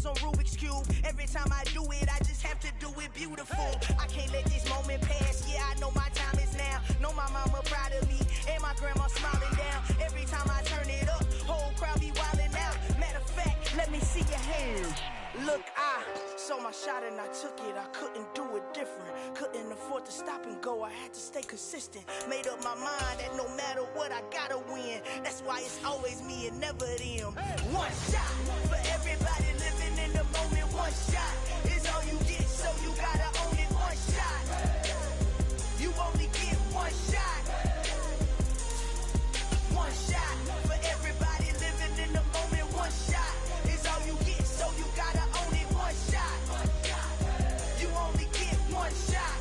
puzzles on Rubik's Cube. Every time I do it, I just have to do it beautiful. I can't let this moment pass. Yeah, I know my time is now. Know my mama proud of me, and my grandma smiling down. Every time I turn it up, whole crowd be wildin' out. Matter of fact, let me see your hands. Look, I saw my shot and I took it. I couldn't do it different. Couldn't afford to stop and go. I had to stay consistent. Made up my mind that no matter what, I gotta win. That's why it's always me and never them. One shot for everybody living in the moment. One shot is all you get, so you gotta own it. One shot. You only get one shot. One shot for everybody living in the moment. One shot is all you get, so you gotta own it. One shot. You only get one shot.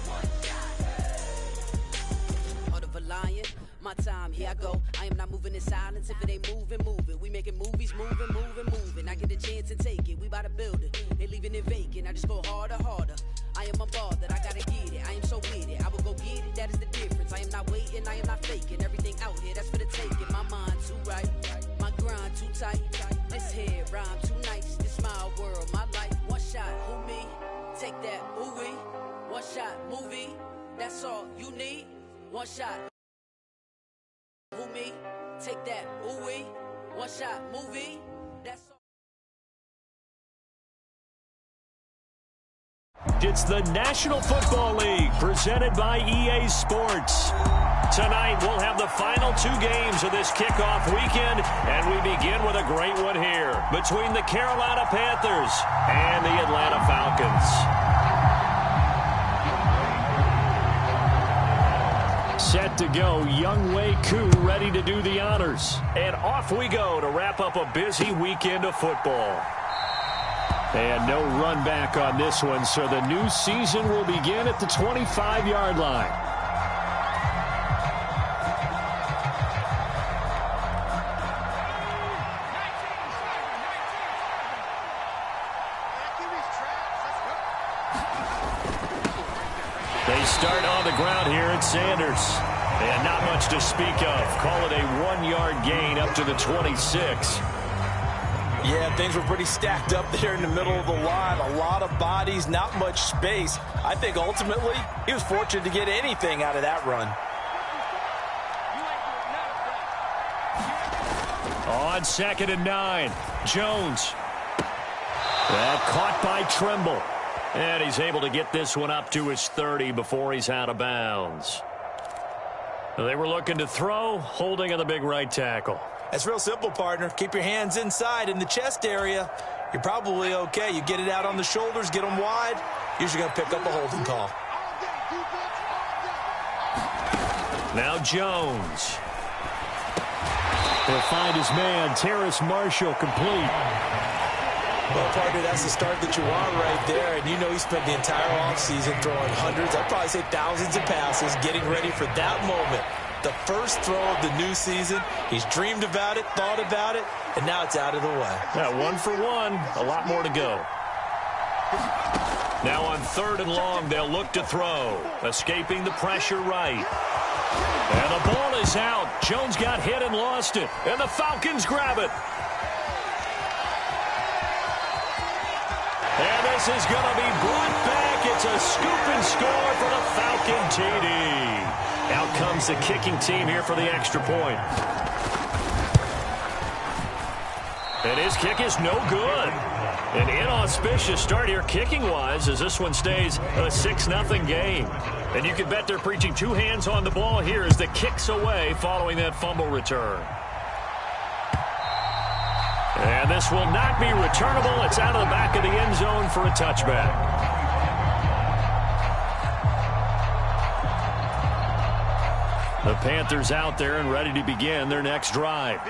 Heart of a lion, my time, here I go. I am not moving in silence. If it ain't moving, move it. We making movies, moving. I get a chance to take it. We bout to build it. They leaving it vacant. I just go harder. I am unbothered. I gotta get it. I am so with it. I will go get it. That is the difference. I am not waiting. I am not faking. Everything out here, that's for the taking. My mind too right. My grind too tight. This head rhyme too nice. This my world, my life. One shot, who me? Take that, ooh wee. One shot, movie. That's all you need. One shot. Who me? Take that, ooh wee. One shot, movie. That's all. It's the National Football League presented by EA Sports. Tonight we'll have the final two games of this kickoff weekend, and we begin with a great one here between the Carolina Panthers and the Atlanta Falcons. Set to go, Younghoe Koo ready to do the honors. And off we go to wrap up a busy weekend of football. And no run back on this one, so the new season will begin at the 25-yard line. They start on the ground here at Sanders. And not much to speak of. Call it a 1-yard gain up to the 26. Yeah, things were pretty stacked up there in the middle of the line. A lot of bodies, not much space. I think ultimately he was fortunate to get anything out of that run. On 2nd and 9, Jones. Caught by Tremble. And he's able to get this one up to his 30 before he's out of bounds. They were looking to throw, holding on the big right tackle. That's real simple, partner. Keep your hands inside in the chest area. You're probably okay. You get it out on the shoulders, get them wide. Usually going to pick up a holding call. Now Jones. He'll find his man, Terrace Marshall, complete. Well, partner, that's the start that you want right there. And you know he spent the entire offseason throwing hundreds, I'd probably say thousands of passes, getting ready for that moment. The first throw of the new season. He's dreamed about it, thought about it, and now it's out of the way. Yeah, 1 for 1. A lot more to go. Now on 3rd and long, they'll look to throw. Escaping the pressure right. And the ball is out. Jones got hit and lost it. And the Falcons grab it. And this is going to be brought back. It's a scoop and score for the Falcon TD. Out comes the kicking team here for the extra point. And his kick is no good. An inauspicious start here kicking-wise as this one stays a 6-0 game. And you can bet they're preaching 2 hands on the ball here as the kick's away following that fumble return. And this will not be returnable. It's out of the back of the end zone for a touchback. The Panthers out there and ready to begin their next drive.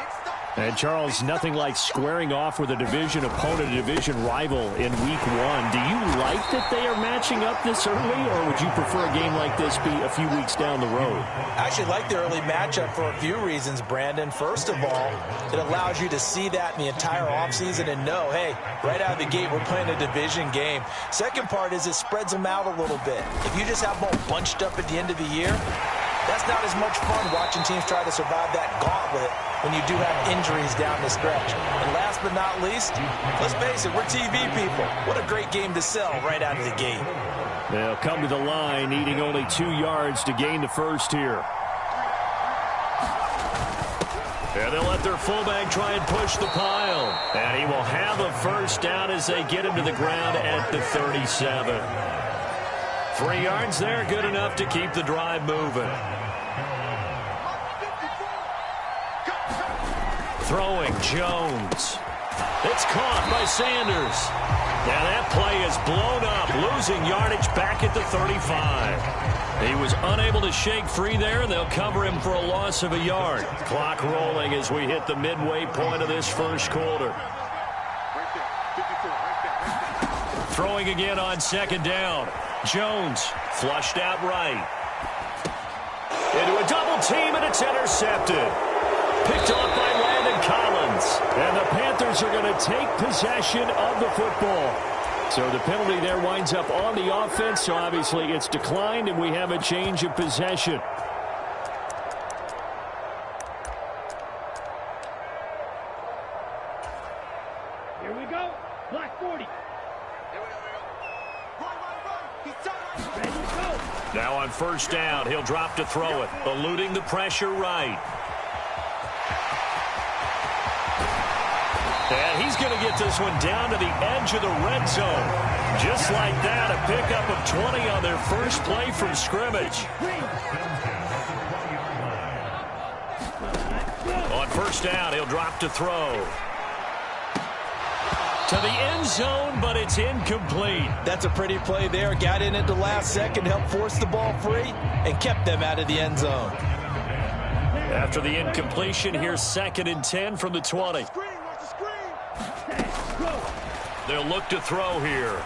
And, Charles, nothing like squaring off with a division opponent, a division rival in Week 1. Do you like that they are matching up this early, or would you prefer a game like this be a few weeks down the road? I actually like the early matchup for a few reasons, Brandon. First of all, it allows you to see that in the entire offseason and know, hey, right out of the gate, we're playing a division game. Second part is it spreads them out a little bit. If you just have them all bunched up at the end of the year, That's not as much fun watching teams try to survive that gauntlet when you do have injuries down the stretch. And last but not least, let's face it, we're TV people. What a great game to sell right out of the gate. They'll come to the line, needing only 2 yards to gain the first here. And they'll let their fullback try and push the pile. And he will have a first down as they get him to the ground at the 37. 3 yards there, good enough to keep the drive moving. Throwing, Jones. It's caught by Sanders. Now that play is blown up, losing yardage back at the 35. He was unable to shake free there, and they'll cover him for a loss of a yard. Clock rolling as we hit the midway point of this first quarter. Throwing again on second down. Jones flushed out right. Into a double team, and it's intercepted. Picked off by Landon Collins. And the Panthers are going to take possession of the football. So the penalty there winds up on the offense. So obviously it's declined, and we have a change of possession. Here we go. Black 40. Ready to go. Now on first down, he'll drop to throw it. Eluding the pressure right. And he's going to get this one down to the edge of the red zone. Just like that, a pickup of 20 on their first play from scrimmage. On first down, he'll drop to throw. To the end zone, but it's incomplete. That's a pretty play there. Got in at the last second, helped force the ball free, and kept them out of the end zone. After the incompletion, here's 2nd and 10 from the 20. They'll look to throw here.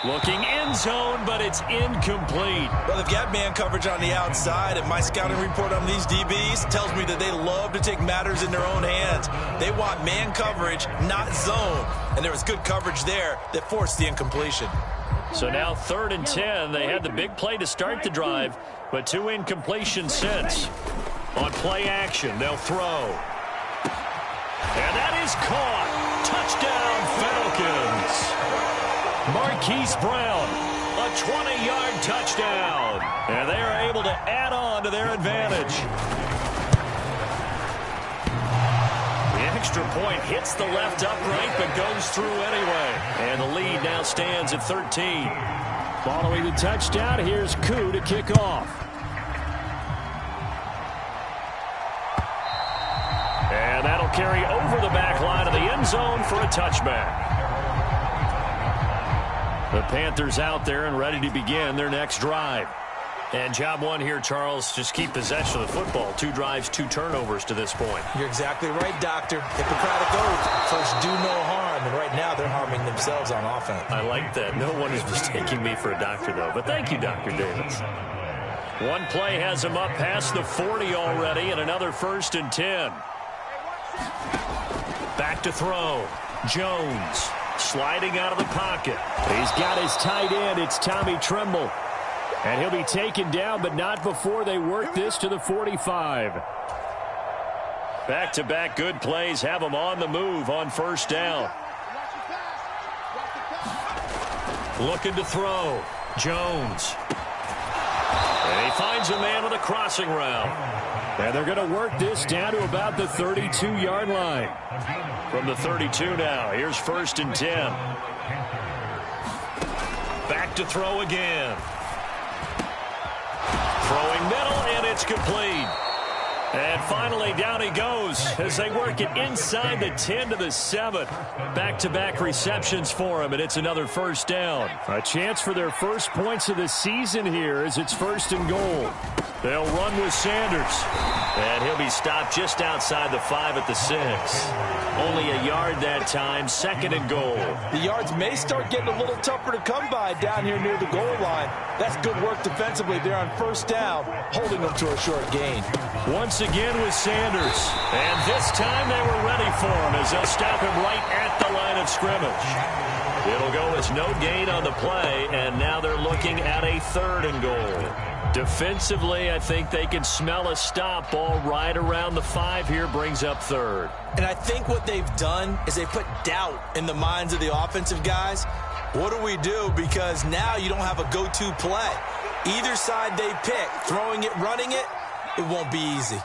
Looking end zone, but it's incomplete. Well, they've got man coverage on the outside, and my scouting report on these DBs tells me that they love to take matters in their own hands. They want man coverage, not zone. And there was good coverage there that forced the incompletion. So now 3rd and 10. They had the big play to start the drive, but 2 incompletions since. On play action, they'll throw. And that is caught. Touchdown, Falcons. Marquise Brown, a 20-yard touchdown. And they are able to add on to their advantage. The extra point hits the left upright, but goes through anyway. And the lead now stands at 13. Following the touchdown, here's Koo to kick off. And that'll carry over the back line of the end zone for a touchback. The Panthers out there and ready to begin their next drive. And job one here, Charles, just keep possession of the football. 2 drives, 2 turnovers to this point. You're exactly right, Doctor. Hippocratic oath. First, do no harm. And right now, they're harming themselves on offense. I like that. No one is mistaking me for a doctor, though. But thank you, Dr. Davis. One play has him up past the 40 already, and another 1st and 10. Back to throw. Jones sliding out of the pocket. He's got his tight end. It's Tommy Tremble. And he'll be taken down, but not before they work this to the 45. Back-to-back good plays have him on the move on first down. Looking to throw. Jones. And he finds a man with a crossing route. And they're going to work this down to about the 32-yard line. From the 32 now, here's 1st and 10. Back to throw again. Throwing middle, and it's complete. And finally, down he goes as they work it inside the 10 to the 7. Back-to-back receptions for him, and it's another first down. A chance for their first points of the season here as it's 1st and goal. They'll run with Sanders. And he'll be stopped just outside the 5 at the 6. Only a yard that time, 2nd and goal. The yards may start getting a little tougher to come by down here near the goal line. That's good work defensively there on first down, holding them to a short gain. Once again with Sanders. And this time they were ready for him as they'll stop him right at the line of scrimmage. It'll go as no gain on the play, and now they're looking at a 3rd and goal. Defensively, I think they can smell a stop. Ball right around the 5 here, brings up 3rd. And I think what they've done is they put doubt in the minds of the offensive guys. What do we do? Because now you don't have a go-to play. Either side they pick, throwing it, running it, it won't be easy.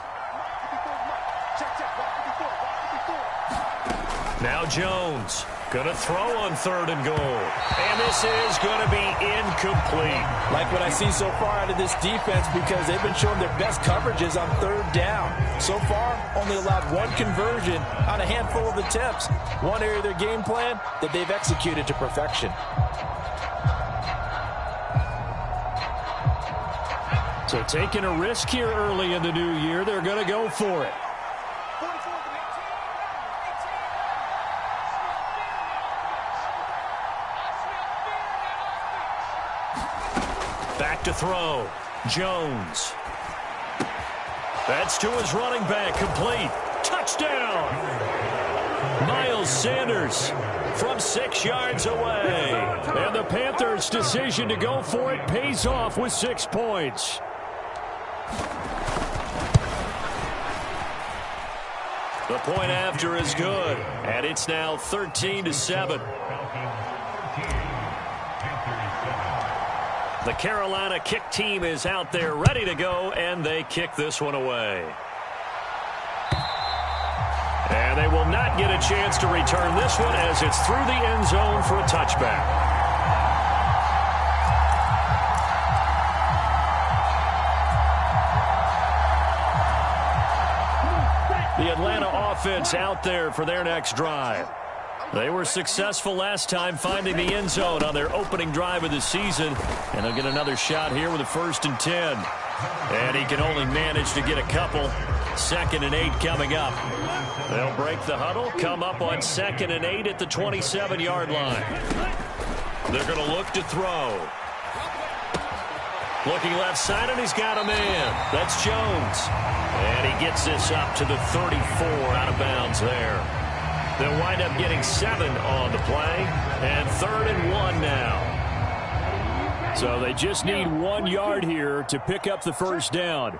Now Jones going to throw on 3rd and goal. And this is going to be incomplete. Like what I see so far out of this defense, because they've been showing their best coverages on 3rd down. So far, only allowed 1 conversion on a handful of attempts. One area of their game plan that they've executed to perfection. So taking a risk here early in the new year, they're going to go for it. Back to throw. Jones. That's to his running back. Complete. Touchdown. Miles Sanders from 6 yards away. And the Panthers' decision to go for it pays off with 6 points. The point after is good. And it's now 13-7. The Carolina kick team is out there ready to go, and they kick this one away. And they will not get a chance to return this one as it's through the end zone for a touchback. The Atlanta offense out there for their next drive. They were successful last time finding the end zone on their opening drive of the season. And they'll get another shot here with a 1st and 10. And he can only manage to get a couple. 2nd and 8 coming up. They'll break the huddle, come up on 2nd and 8 at the 27-yard line. They're going to look to throw. Looking left side, and he's got a man. That's Jones. And he gets this up to the 34 out of bounds there. They'll wind up getting 7 on the play, and 3rd and 1 now. So they just need 1 yard here to pick up the 1st down.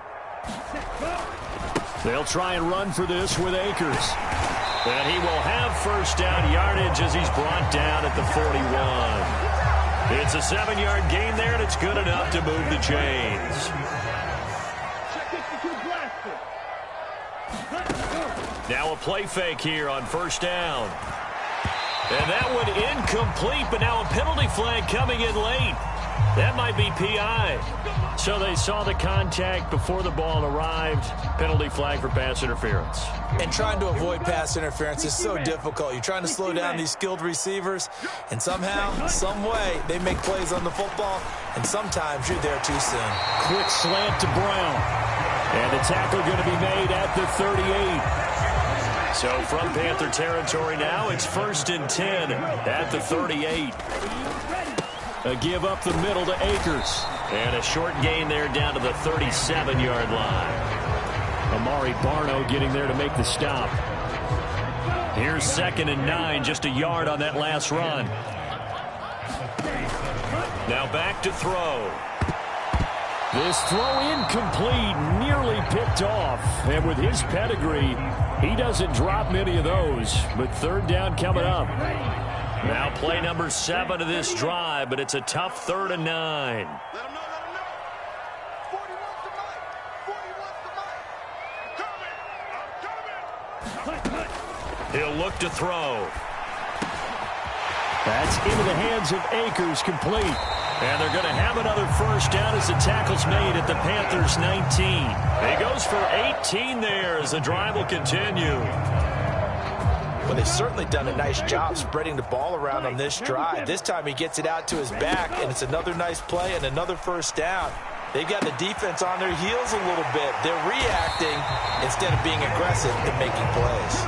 They'll try and run for this with Akers. And he will have 1st down yardage as he's brought down at the 41. It's a 7-yard gain there, and it's good enough to move the chains. Now a play fake here on 1st down. And that one incomplete, but now a penalty flag coming in late. That might be PI. So they saw the contact before the ball arrived. Penalty flag for pass interference. And trying to avoid pass interference is so difficult. You're trying to slow down these skilled receivers, and somehow, some way, they make plays on the football, and sometimes you're there too soon. Quick slant to Brown. And the tackle going to be made at the 38. So from Panther territory now, it's 1st and 10 at the 38. A give up the middle to Akers. And a short gain there down to the 37-yard line. Amari Barno getting there to make the stop. Here's 2nd and 9, just a yard on that last run. Now back to throw. This throw incomplete, nearly picked off. And with his pedigree, he doesn't drop many of those. But 3rd down coming up. Now play number 7 of this drive, but it's a tough 3rd and 9. He'll look to throw. That's into the hands of Akers, complete. And they're going to have another 1st down as the tackle's made at the Panthers' 19. He goes for 18 there as the drive will continue. Well, they've certainly done a nice job spreading the ball around on this drive. This time he gets it out to his back, and it's another nice play and another 1st down. They've got the defense on their heels a little bit. They're reacting instead of being aggressive and making plays.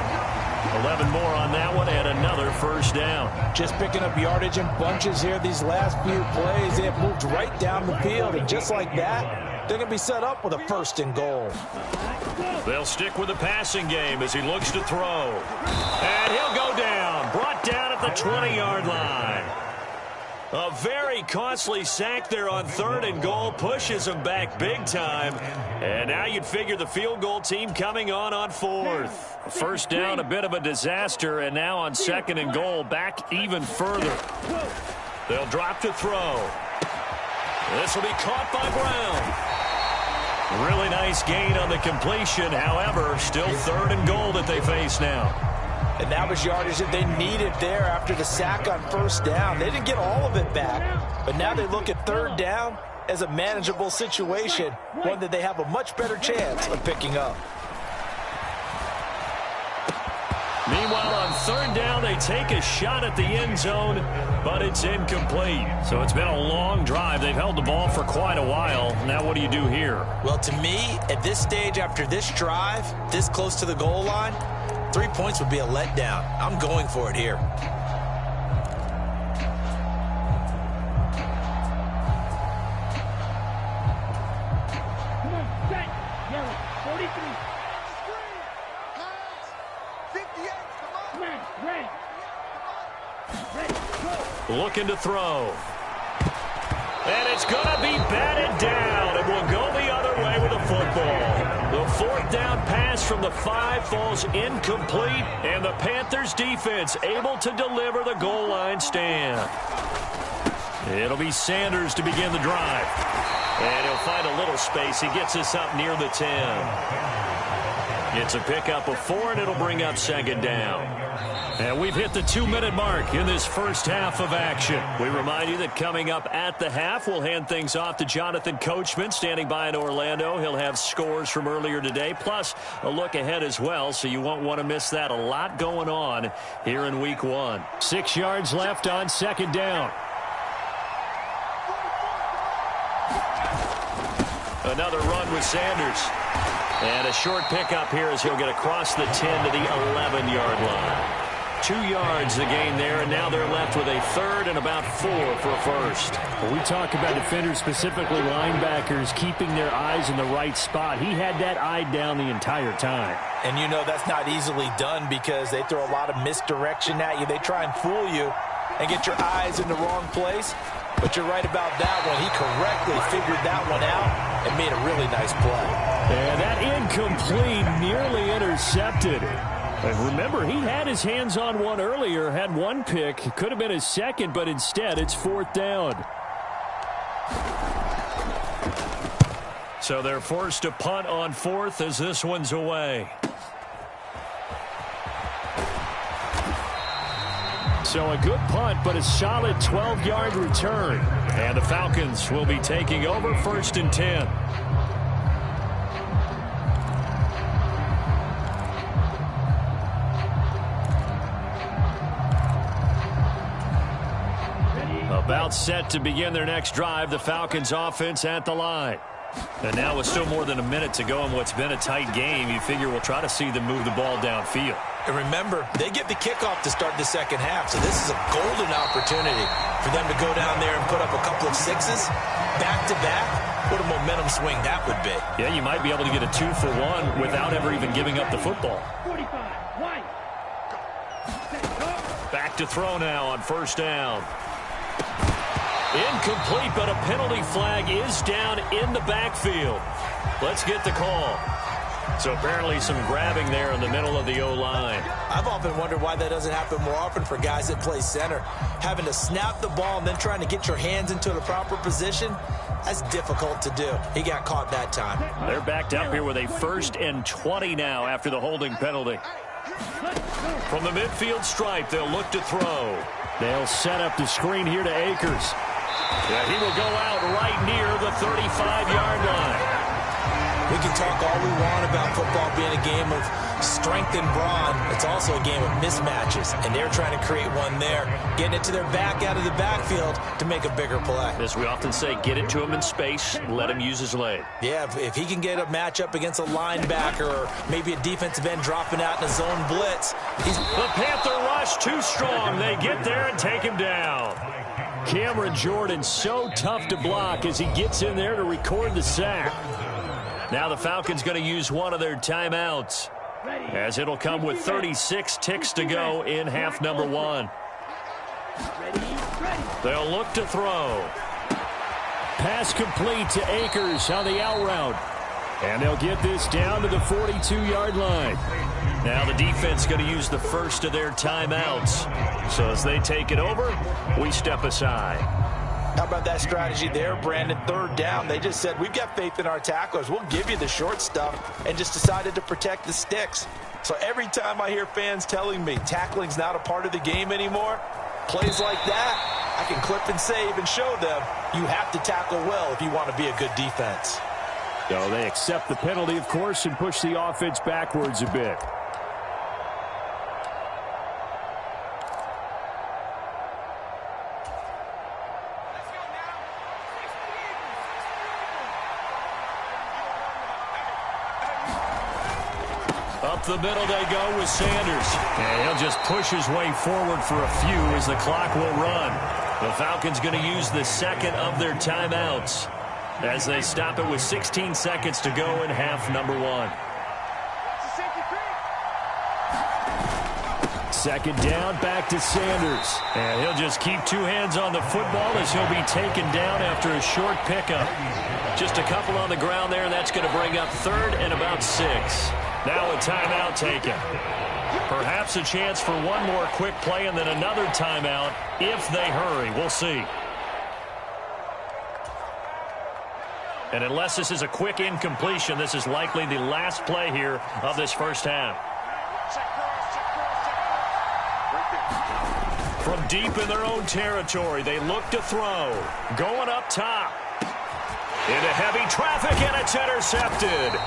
11 more on that one and another 1st down. Just picking up yardage in bunches here these last few plays. They have moved right down the field, and just like that, they're going to be set up with a 1st and goal. They'll stick with the passing game as he looks to throw. And he'll go down. Brought down at at the 20-yard line. A very costly sack there on 3rd and goal pushes them back big time. And now you'd figure the field goal team coming on 4th. First down, a bit of a disaster, and now on 2nd and goal, back even further. They'll drop to throw. This will be caught by Brown. Really nice gain on the completion. However, still 3rd and goal that they face now. And that was yardage that they needed there after the sack on 1st down. They didn't get all of it back, but now they look at 3rd down as a manageable situation, one that they have a much better chance of picking up. Meanwhile, on 3rd down, they take a shot at the end zone, but it's incomplete. So it's been a long drive. They've held the ball for quite a while. Now what do you do here? Well, to me, at this stage after this drive, this close to the goal line, 3 points would be a letdown. I'm going for it here. Come on, set. Yellow, 43. Come on, ready. Ready, go. Looking to throw. And it's going to be batted down. It will go the other way with the football. The 4th down pass from the 5 falls incomplete, and the Panthers defense able to deliver the goal line stand. It'll be Sanders to begin the drive. And he'll find a little space. He gets us up near the 10. It's a pickup of 4, and it'll bring up 2nd down. And we've hit the 2-minute mark in this first half of action. We remind you that coming up at the half, we'll hand things off to Jonathan Coachman, standing by in Orlando. He'll have scores from earlier today, plus a look ahead as well, so you won't want to miss that. A lot going on here in Week 1. 6 yards left on 2nd down. Another run with Sanders. And a short pickup here as he'll get across the 10 to the 11-yard line. 2 yards the gain there, and now they're left with a 3rd and about 4 for a first. When we talk about defenders, specifically linebackers, keeping their eyes in the right spot, he had that eye down the entire time. And you know that's not easily done because they throw a lot of misdirection at you. They try and fool you and get your eyes in the wrong place. But you're right about that one. He correctly figured that one out and made a really nice play. And that incomplete, nearly intercepted. And remember, he had his hands on one earlier, had one pick. It could have been his second, but instead it's 4th down. So they're forced to punt on 4th as this one's away. So a good punt, but a solid 12-yard return. And the Falcons will be taking over 1st and 10. About set to begin their next drive, the Falcons offense at the line. And now with still more than a minute to go in what's been a tight game, you figure we'll try to see them move the ball downfield. And remember, they get the kickoff to start the second half, so this is a golden opportunity for them to go down there and put up a couple of 6s back-to-back. What a momentum swing that would be. Yeah, you might be able to get a 2-for-1 without ever even giving up the football. 45, right. Back to throw now on 1st down. Incomplete, but a penalty flag is down in the backfield. Let's get the call. So apparently some grabbing there in the middle of the O-line. I've often wondered why that doesn't happen more often for guys that play center. Having to snap the ball and then trying to get your hands into the proper position, that's difficult to do. He got caught that time. They're backed up here with a 1st and 20 now after the holding penalty. From the midfield stripe, they'll look to throw. They'll set up the screen here to Akers. Yeah, he will go out right near the 35-yard line. We can talk all we want about football being a game of strength and brawn. It's also a game of mismatches, and they're trying to create one there, getting it to their back out of the backfield to make a bigger play. As we often say, get it to him in space, let him use his leg. Yeah, if he can get a matchup against a linebacker or maybe a defensive end dropping out in a zone blitz. The Panther rush too strong. They get there and take him down. Cameron Jordan so tough to block as he gets in there to record the sack. Now the Falcons going to use one of their timeouts, as it'll come with 36 ticks to go in half number 1. They'll look to throw. Pass complete to Akers on the out route. And they'll get this down to the 42-yard line. Now the defense going to use the first of their timeouts. So as they take it over, we step aside. How about that strategy there, Brandon? Third down, they just said, we've got faith in our tacklers. We'll give you the short stuff, and just decided to protect the sticks. So every time I hear fans telling me tackling's not a part of the game anymore, plays like that, I can clip and save and show them you have to tackle well if you want to be a good defense. So they accept the penalty, of course, and push the offense backwards a bit. Up the middle they go with Sanders. And he'll just push his way forward for a few as the clock will run. The Falcons going to use the second of their timeouts as they stop it with 16 seconds to go in half number one. Second down, back to Sanders. And he'll just keep two hands on the football as he'll be taken down after a short pickup. Just a couple on the ground there, and that's going to bring up third and about 6. Now a timeout taken. Perhaps a chance for one more quick play and then another timeout if they hurry. We'll see. And unless this is a quick incompletion, this is likely the last play here of this first half. From deep in their own territory, they look to throw. Going up top. Into heavy traffic, and it's intercepted.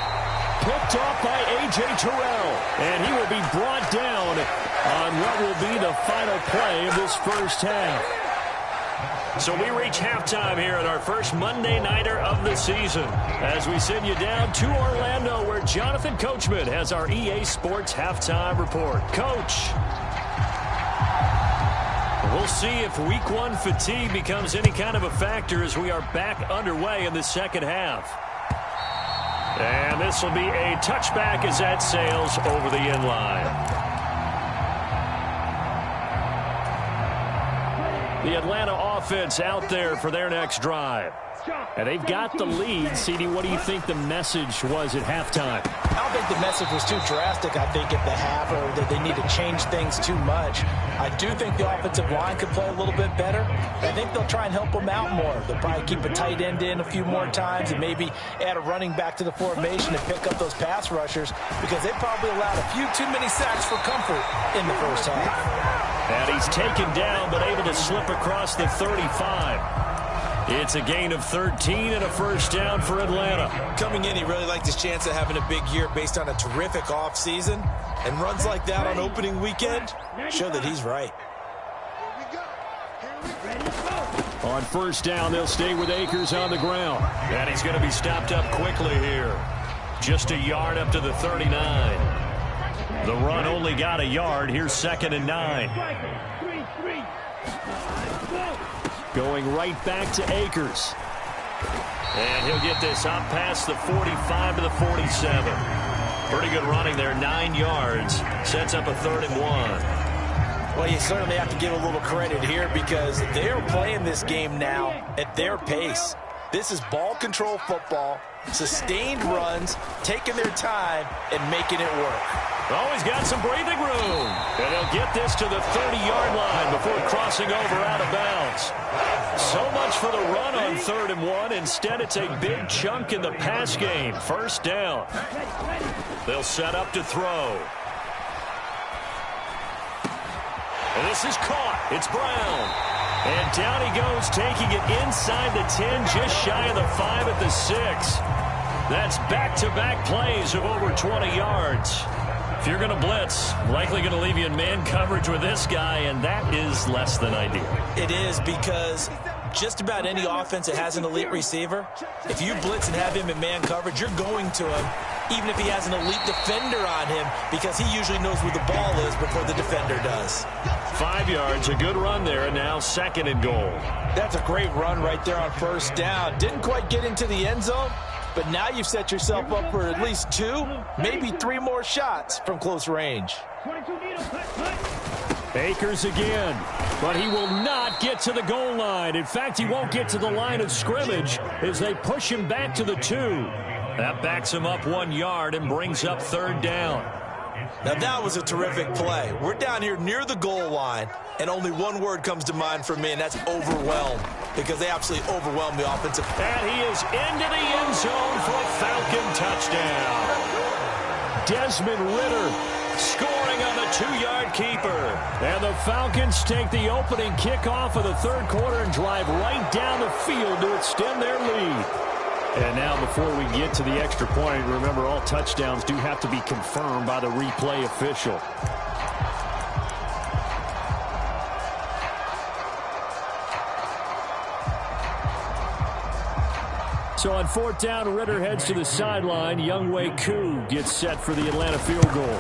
Picked off by A.J. Terrell. And he will be brought down on what will be the final play of this first half. So we reach halftime here at our first Monday Nighter of the season as we send you down to Orlando where Jonathan Coachman has our EA Sports Halftime Report. Coach, we'll see if Week 1 fatigue becomes any kind of a factor as we are back underway in the second half. And this will be a touchback as that sails over the end line. The Atlanta offense out there for their next drive. And they've got the lead. CD, what do you think the message was at halftime? I don't think the message was too drastic, I think, at the half, or that they need to change things too much. I do think the offensive line could play a little bit better. I think they'll try and help them out more. They'll probably keep a tight end in a few more times and maybe add a running back to the formation and pick up those pass rushers because they probably allowed a few too many sacks for comfort in the first half. And he's taken down but able to slip across the 35. It's a gain of 13 and a first down for Atlanta. Coming in, he really liked his chance of having a big year based on a terrific offseason. And runs like that on opening weekend show that he's right. On first down, they'll stay with Akers on the ground. And he's going to be stopped up quickly here. Just a yard up to the 39. The run only got a yard. Here's 2nd and 9. Going right back to Akers. And he'll get this up past the 45 to the 47. Pretty good running there, 9 yards. Sets up a 3rd and 1. Well, you certainly have to give a little credit here because they're playing this game now at their pace. This is ball control football, sustained runs, taking their time, and making it work. Oh, he's got some breathing room. And he'll get this to the 30-yard line before crossing over out of bounds. So much for the run on 3rd and 1. Instead, it's a big chunk in the pass game. First down. They'll set up to throw. And this is caught. It's Brown. And down he goes, taking it inside the 10, just shy of the 5 at the 6. That's back-to-back plays of over 20 yards. If you're going to blitz, likely going to leave you in man coverage with this guy, and that is less than ideal. It is because just about any offense that has an elite receiver, if you blitz and have him in man coverage, you're going to him, even if he has an elite defender on him, because he usually knows where the ball is before the defender does. 5 yards, a good run there, and now 2nd and goal. That's a great run right there on first down. Didn't quite get into the end zone, but now you've set yourself up for at least 2, maybe 3 more shots from close range. Akers again, but he will not get to the goal line. In fact, he won't get to the line of scrimmage as they push him back to the 2. That backs him up 1 yard and brings up 3rd down. Now that was a terrific play. We're down here near the goal line, and only one word comes to mind for me, and that's overwhelmed, because they absolutely overwhelmed the offensive. And he is into the end zone for a Falcon touchdown. Desmond Ridder scoring on the 2-yard keeper. And the Falcons take the opening kickoff of the 3rd quarter and drive right down the field to extend their lead. And now before we get to the extra point, remember all touchdowns do have to be confirmed by the replay official. So on 4th down, Ridder heads to the sideline. Younghoe Koo gets set for the Atlanta field goal.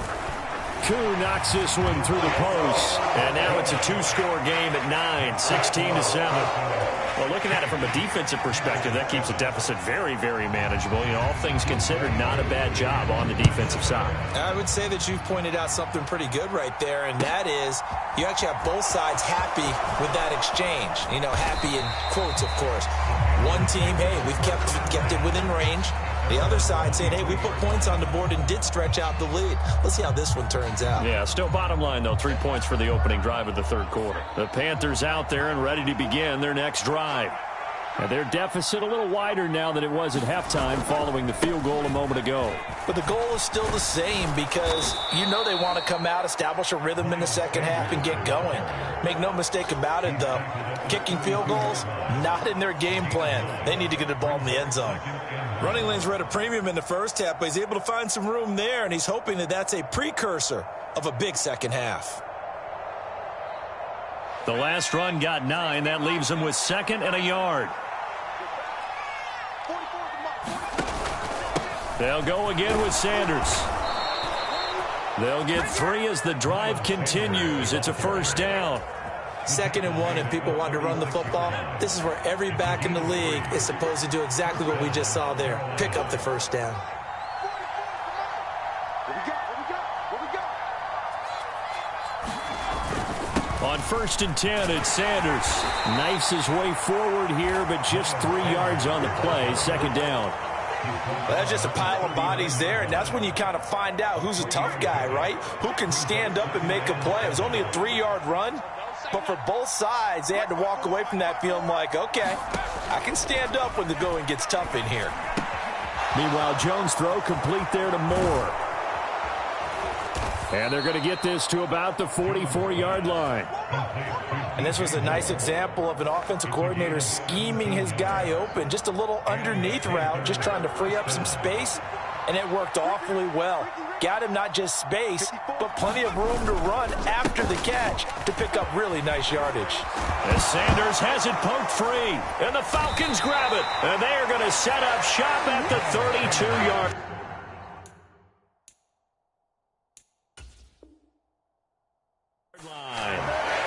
Koo knocks this one through the post. And now it's a 2-score game at 9, 16-7. Well, looking at it from a defensive perspective, that keeps the deficit very, very manageable. You know, all things considered, not a bad job on the defensive side. I would say that you've pointed out something pretty good right there, and that is you actually have both sides happy with that exchange. You know, happy in quotes, of course. One team, hey, we've kept it within range. The other side saying, hey, we put points on the board and did stretch out the lead. Let's see how this one turns out. Yeah, still bottom line, though, 3 points for the opening drive of the 3rd quarter. The Panthers out there and ready to begin their next drive. And their deficit a little wider now than it was at halftime following the field goal a moment ago. But the goal is still the same, because you know they want to come out, establish a rhythm in the second half, and get going. Make no mistake about it, though. Kicking field goals, not in their game plan. They need to get the ball in the end zone. Running lanes were at a premium in the first half, but he's able to find some room there, and he's hoping that that's a precursor of a big second half. The last run got 9. That leaves him with 2nd and a yard. They'll go again with Sanders. They'll get 3 as the drive continues. It's a 1st down. 2nd and 1, and people want to run the football. This is where every back in the league is supposed to do exactly what we just saw there. Pick up the 1st down. On 1st and 10, it's Sanders. Knifes his way forward here, but just 3 yards on the play. 2nd down. Well, that's just a pile of bodies there, and that's when you kind of find out who's a tough guy, right? Who can stand up and make a play. It was only a 3-yard run, but for both sides, they had to walk away from that feeling like, okay, I can stand up when the going gets tough in here. Meanwhile, Jones' throw complete there to Moore. And they're going to get this to about the 44-yard line. And this was a nice example of an offensive coordinator scheming his guy open. Just a little underneath route, just trying to free up some space, and it worked awfully well. Got him not just space, but plenty of room to run after the catch to pick up really nice yardage. As Sanders has it poked free, and the Falcons grab it. And they are going to set up shop at the 32-yard line.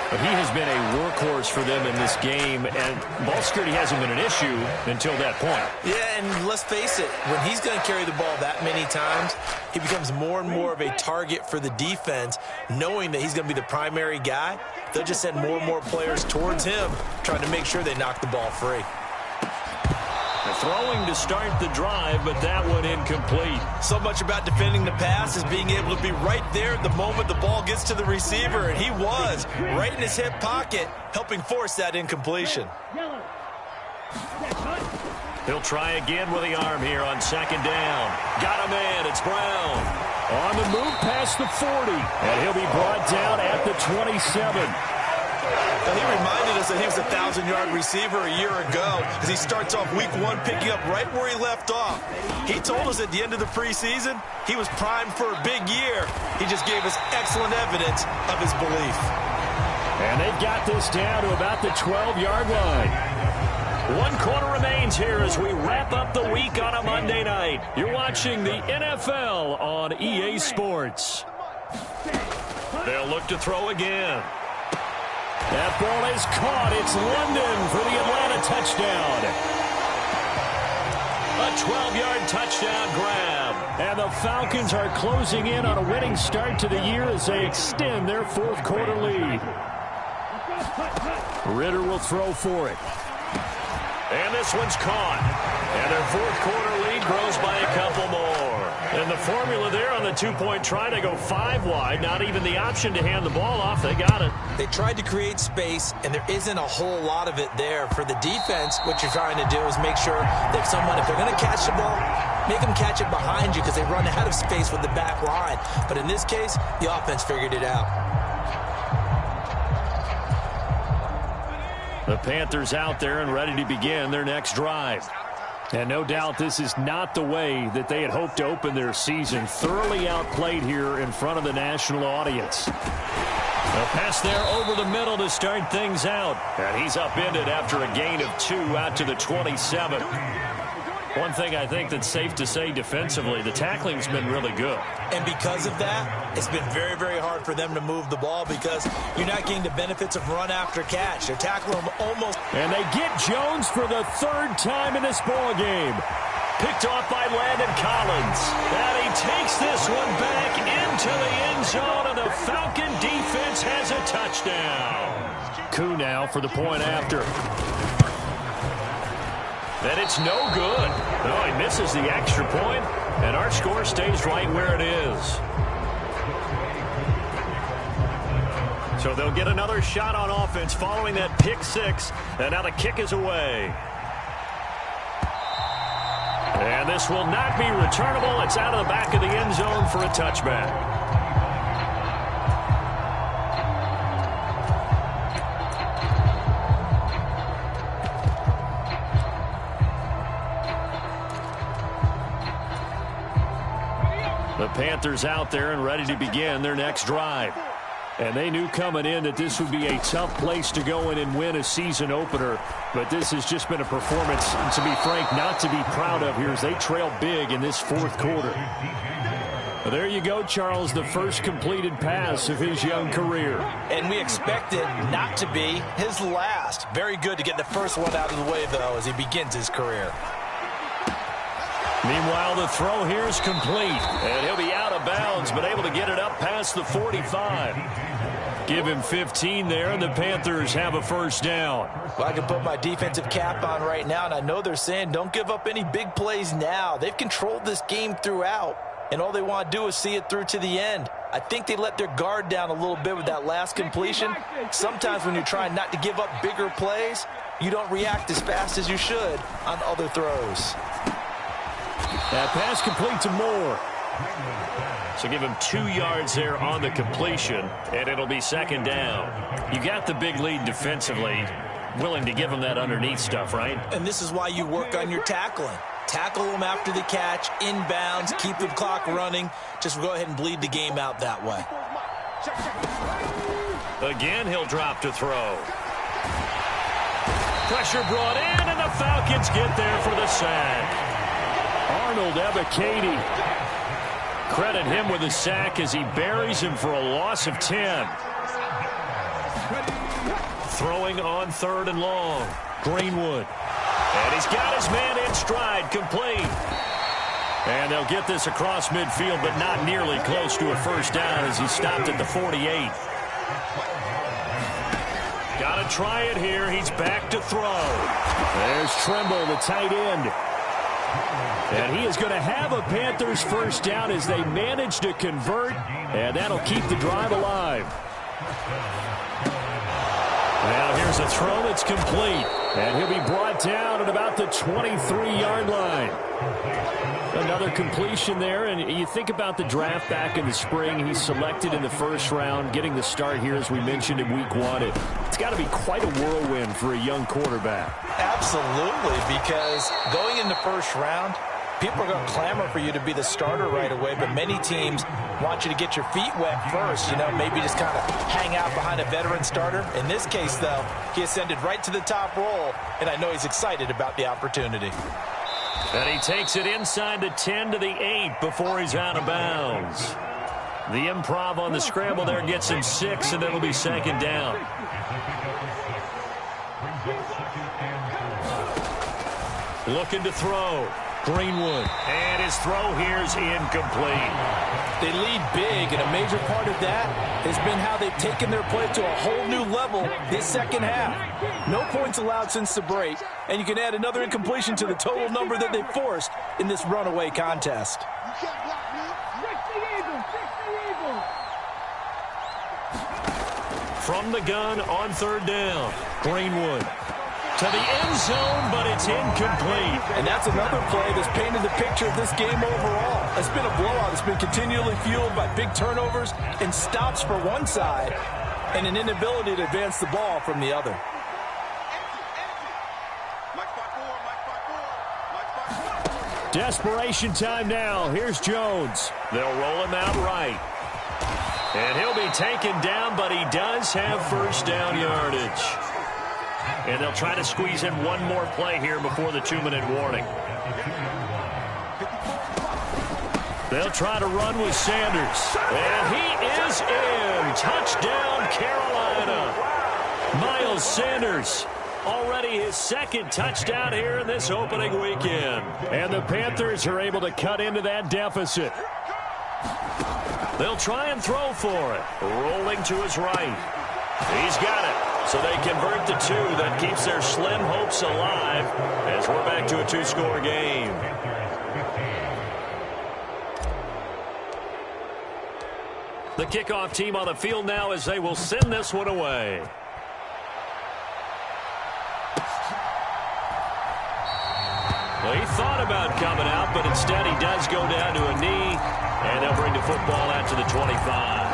But he has been a workhorse for them in this game, and ball security hasn't been an issue until that point. Yeah, and let's face it, when he's going to carry the ball that many times, he becomes more and more of a target for the defense, knowing that he's going to be the primary guy. They'll just send more and more players towards him, trying to make sure they knock the ball free. Throwing to start the drive, but that one incomplete. So much about defending the pass is being able to be right there at the moment the ball gets to the receiver, and he was right in his hip pocket, helping force that incompletion. He'll try again with the arm here on 2nd down. Got him in. It's Brown. On the move past the 40, and he'll be brought down at the 27. Now, he reminded us that he was a 1,000-yard receiver a year ago, as he starts off week 1 picking up right where he left off. He told us at the end of the preseason he was primed for a big year. He just gave us excellent evidence of his belief. And they've got this down to about the 12-yard line. 1 quarter remains here as we wrap up the week on a Monday night. You're watching the NFL on EA Sports. They'll look to throw again. That ball is caught. It's London for the Atlanta touchdown. A 12-yard touchdown grab. And the Falcons are closing in on a winning start to the year as they extend their fourth quarter lead. Ritter will throw for it. And this one's caught. And their fourth quarter lead grows by a couple more. And the formula there on the two-point try to go 5 wide. Not even the option to hand the ball off. They got it. They tried to create space, and there isn't a whole lot of it there. For the defense, what you're trying to do is make sure that someone, if they're going to catch the ball, make them catch it behind you because they run out of space with the back line. But in this case, the offense figured it out. The Panthers out there and ready to begin their next drive. And no doubt this is not the way that they had hoped to open their season. Thoroughly outplayed here in front of the national audience. A pass there over the middle to start things out. And he's upended after a gain of 2 out to the 27. One thing I think that's safe to say defensively, the tackling's been really good. And because of that, it's been very, very hard for them to move the ball because you're not getting the benefits of run after catch. They're tackling them almost. And they get Jones for the 3rd time in this ball game. Picked off by Landon Collins. And he takes this one back into the end zone, and the Falcon defense has a touchdown. Koo now for the point after. And it's no good. No, he misses the extra point, and our score stays right where it is. So they'll get another shot on offense following that pick 6, and now the kick is away. And this will not be returnable. It's out of the back of the end zone for a touchback. The Panthers out there and ready to begin their next drive. And they knew coming in that this would be a tough place to go in and win a season opener. But this has just been a performance, to be frank, not to be proud of here as they trail big in this fourth quarter. Well, there you go, Charles, the first completed pass of his young career. And we expect it not to be his last. Very good to get the first one out of the way, though, as he begins his career. Meanwhile, the throw here is complete. And he'll be out of bounds, but able to get it up past the 45. Give him 15 there, and the Panthers have a first down. Well, I can put my defensive cap on right now, and I know they're saying don't give up any big plays now. They've controlled this game throughout, and all they want to do is see it through to the end. I think they let their guard down a little bit with that last completion. Sometimes when you're trying not to give up bigger plays, you don't react as fast as you should on other throws. That pass complete to Moore. So give him 2 yards there on the completion, and it'll be second down. You got the big lead defensively, willing to give him that underneath stuff, right? And this is why you work on your tackling. Tackle them after the catch, inbounds, keep the clock running. Just go ahead and bleed the game out that way. Again, he'll drop to throw. Pressure brought in, and the Falcons get there for the sack. Arnold Ebiketie. Credit him with a sack as he buries him for a loss of 10. Throwing on 3rd and long. Greenwood. And he's got his man in stride, complete. And they'll get this across midfield, but not nearly close to a first down as he stopped at the 48. Got to try it here. He's back to throw. There's Trimble, the tight end. And he is going to have a Panthers first down as they manage to convert, and that'll keep the drive alive. Now here's a throw that's complete, and he'll be brought down at about the 23-yard line. Another completion there, and you think about the draft back in the spring. He's selected in the first round, getting the start here, as we mentioned, in week 1. It's got to be quite a whirlwind for a young quarterback. Absolutely, because going in the first round, people are going to clamor for you to be the starter right away, but many teams want you to get your feet wet first, maybe just kind of hang out behind a veteran starter. In this case, though, he ascended right to the top roll, and I know he's excited about the opportunity. And he takes it inside the 10 to the 8 before he's out of bounds. The improv on the scramble there gets him 6, and it'll be second down. Looking to throw. Greenwood. And his throw here is incomplete. They lead big, and a major part of that has been how they've taken their play to a whole new level this second half. No points allowed since the break, and you can add another incompletion to the total number that they forced in this runaway contest. From the gun on third down, Greenwood to the end zone, but it's incomplete. And that's another play that's painted the picture of this game overall. It's been a blowout. It's been continually fueled by big turnovers and stops for one side and an inability to advance the ball from the other. Desperation time now. Here's Jones. They'll roll him out right. And he'll be taken down, but he does have first down yardage. And they'll try to squeeze in one more play here before the 2-minute warning. They'll try to run with Sanders. And he is in. Touchdown, Carolina. Miles Sanders. Already his second touchdown here in this opening weekend. And the Panthers are able to cut into that deficit. They'll try and throw for it. Rolling to his right. He's got it. So they convert the two. That keeps their slim hopes alive as we're back to a 2-score game. The kickoff team on the field now as they will send this one away. Well, he thought about coming out, but instead he does go down to a knee, and they'll bring the football out to the 25.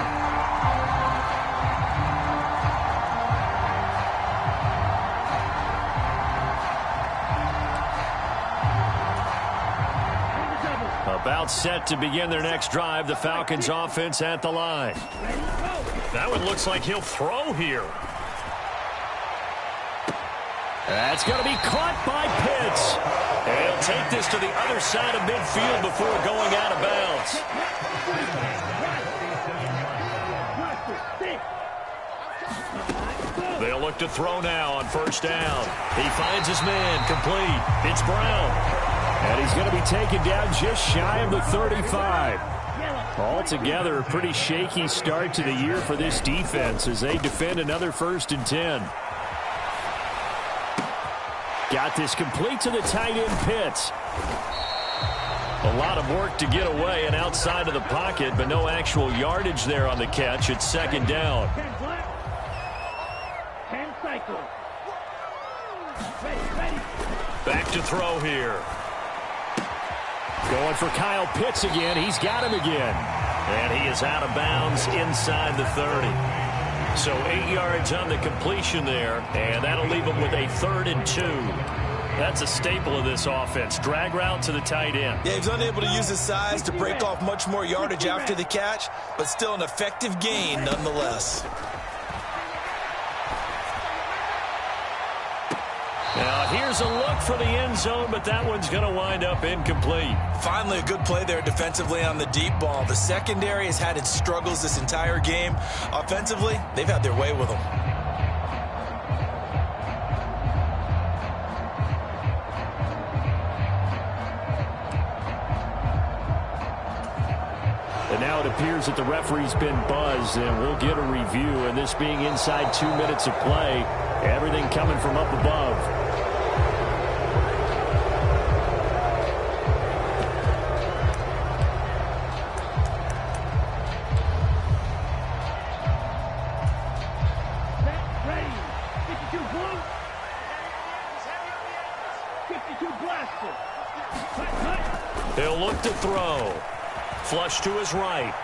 About set to begin their next drive, the Falcons offense at the line. That one looks like he'll throw here. That's going to be caught by Pitts. And he'll take this to the other side of midfield before going out of bounds. They'll look to throw now on first down. He finds his man, complete. It's Brown. And he's going to be taken down just shy of the 35. Altogether, a pretty shaky start to the year for this defense as they defend another 1st and 10. Got this complete to the tight end, Pitts. A lot of work to get away and outside of the pocket, but no actual yardage there on the catch. It's 2nd down. 10 cycles. Back to throw here. Going for Kyle Pitts again. He's got him again. And he is out of bounds inside the 30. So 8 yards on the completion there, and that'll leave him with a 3rd and 2. That's a staple of this offense. Drag route to the tight end. Yeah, he's unable to use his size to break off much more yardage after the catch, but still an effective gain nonetheless. Now, here's a look for the end zone, but that one's going to wind up incomplete. Finally, a good play there defensively on the deep ball. The secondary has had its struggles this entire game. Offensively, they've had their way with them. And now it appears that the referee's been buzzed, and we'll get a review. And this being inside 2 minutes of play, everything coming from up above. He'll look to throw. Flush to his right.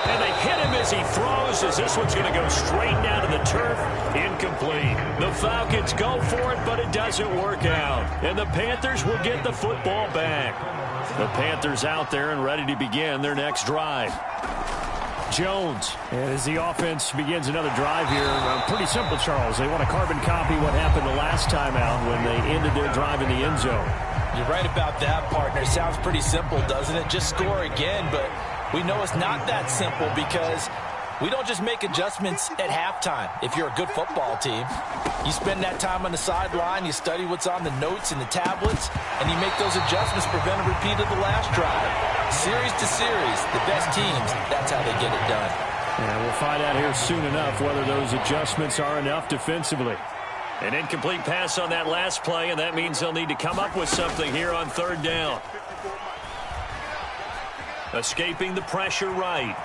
And they hit him as he throws, as this one's going to go straight down to the turf. Incomplete. The Falcons go for it, but it doesn't work out. And the Panthers will get the football back. The Panthers out there and ready to begin their next drive. Jones. And as the offense begins another drive here, pretty simple, Charles. They want to carbon copy what happened the last time out when they ended their drive in the end zone. You're right about that, partner. Sounds pretty simple, doesn't it? Just score again, but we know it's not that simple because We don't just make adjustments at halftime if you're a good football team. You spend that time on the sideline, you study what's on the notes and the tablets, and you make those adjustments to prevent a repeat of the last drive. Series to series, the best teams, that's how they get it done. And we'll find out here soon enough whether those adjustments are enough defensively. An incomplete pass on that last play, and that means they'll need to come up with something here on third down. Escaping the pressure right.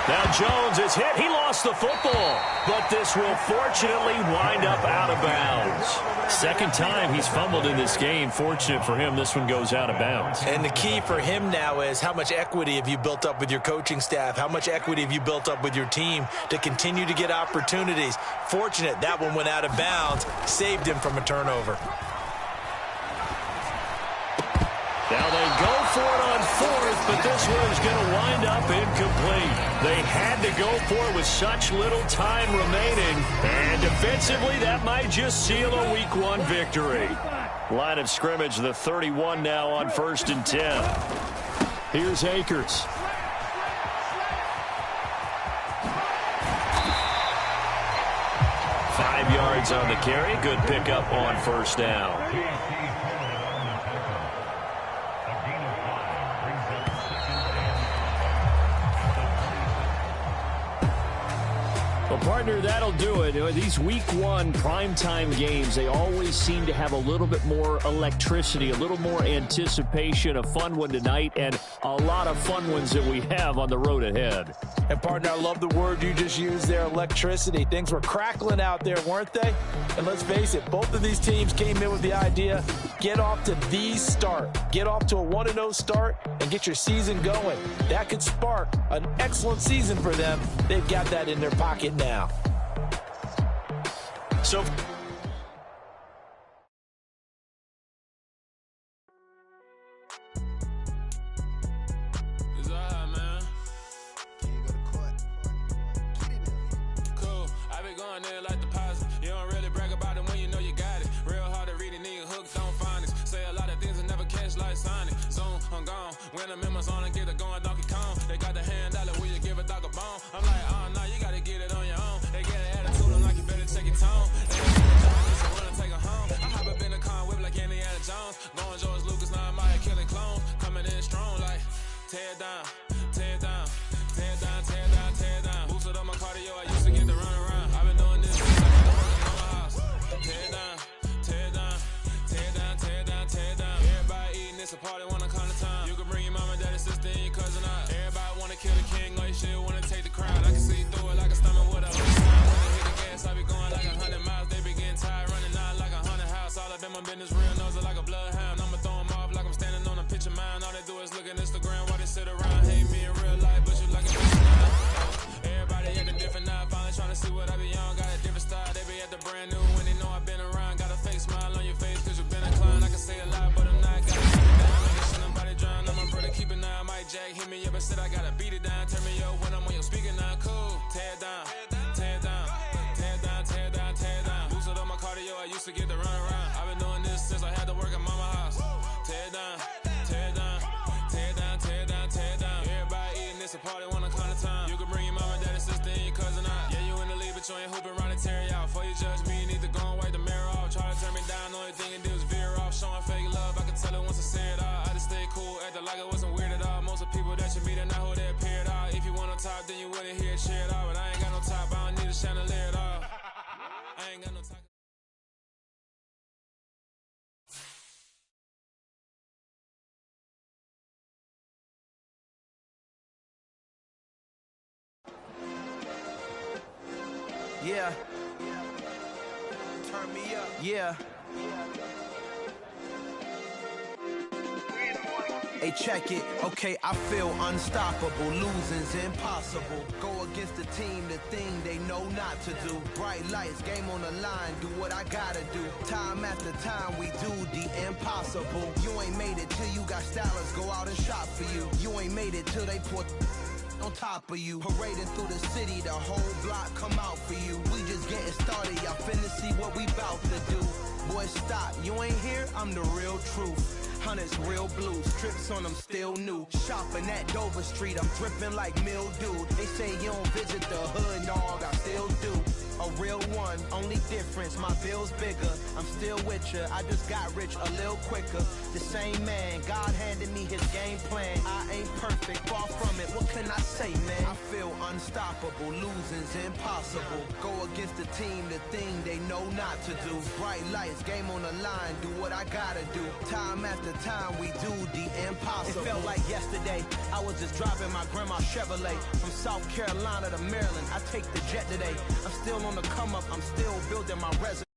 Now Jones is hit. He lost the football, but this will fortunately wind up out of bounds. Second time he's fumbled in this game. Fortunate for him, this one goes out of bounds. And the key for him now is how much equity have you built up with your coaching staff? How much equity have you built up with your team to continue to get opportunities? Fortunate that one went out of bounds, saved him from a turnover. Now they go for it on fourth, but this one is going to wind up incomplete. They had to go for it with such little time remaining. And defensively, that might just seal a Week 1 victory. Line of scrimmage, the 31 now on 1st and 10. Here's Akers. Five yards on the carry. Good pickup on first down. Well, partner, that'll do it. These Week 1 primetime games, they always seem to have a little bit more electricity, a little more anticipation. A fun one tonight, and a lot of fun ones that we have on the road ahead. And, partner, I love the word you just used there, electricity. Things were crackling out there, weren't they? And let's face it, both of these teams came in with the idea, get off to the start. Get off to a 1-0 start and get your season going. That could spark an excellent season for them. They've got that in their pocket now. So when I'm in my zone and get it going, Donkey Kong. They got the hand dollar, will you give a dog a bone? I'm like, oh, no, you gotta get it on your own. They get an attitude, I'm like, you better check your tone. They don't get a job, just wanna take her home. I hop up in the car, whip like Indiana Jones. Going George Lucas, now I'm out killing clones. Coming in strong like, tear down, tear down, tear down, tear down, tear down. Boosted up my cardio, I used to get to run around. I've been doing this since I got to work in my house. Tear down, tear down, tear down, tear down, tear down. Everybody eating, it's a party, wanna come to time. You can bring your mama, daddy, sister, and your cousin out. Everybody wanna kill the king, like shit, wanna take the crowd. I can see through it like a stomach with a hook sound. When they hit the gas, I be going like 100 miles. They be getting tired, running out like 100 house. All up in my business, real nose like a bloodhound. I'ma throw them off like I'm standing on a picture mine. All they do is look at Instagram while they sit around. Hate me in real life, but you like a bitch now. Everybody acting different now, finally trying to see what I be on. Got a different style, they be at the brand new when they know I've been around. Got a fake smile on your face, cause you been inclined. I can say a lot, but I'm not. Gotta keep it down, make sure nobody drown. I'm my brother, keep it now. Mike Jack hit me up and said I gotta beat it down. Turn me up when I'm on your speaker now. Cool, tear down, tear down, tear down, tear down, tear down. Boosted up my cardio, I used to get to run around. I've been doing this since I had to work at mama house. Tear down, tear down, tear down, tear down, tear down. Everybody eating, it's a party, wanna come to time. You can bring your mama, daddy, sister, and your cousin out. Yeah, you in the league, but you ain't hooping around and tear you out. Before you judge me, you need to go and wipe the mirror off. Try to turn me down, the only thing you do is veer off. Showing fake love, I can tell it once I say it all. I just stay cool, acting like it wasn't weird at all. Most of the people that you meet are not who they appear at all. If you want on top, then you wouldn't hear it cheer at all. But I ain't got no top, I don't need a chandelier at all. I ain't got no top. Yeah. Turn me up. Yeah. Hey, check it. Okay, I feel unstoppable. Losing's impossible. Go against the team, the thing they know not to do. Bright lights, game on the line. Do what I gotta do. Time after time, we do the impossible. You ain't made it till you got stylists go out and shop for you. You ain't made it till they put on top of you. Parading through the city, the whole block come out for you. We just getting started, y'all finna see what we bout to do. Boy, stop, you ain't here, I'm the real truth. Hunters real blue, strips on them still new. Shopping at Dover Street, I'm dripping like mildew. They say you don't visit the hood, dog, I still do. A real one, only difference, my bill's bigger. I'm still with ya, I just got rich a little quicker. The same man, God handed me his game plan. I ain't perfect, far from it, what can I say, man? I feel unstoppable, losing's impossible. Go against the team, the thing they know not to do. Bright lights, game on the line, do what I gotta do. Time after time, we do the impossible. It felt like yesterday, I was just driving my grandma's Chevrolet. From South Carolina to Maryland, I take the jet today. I'm still on the come up, I'm still building my resume.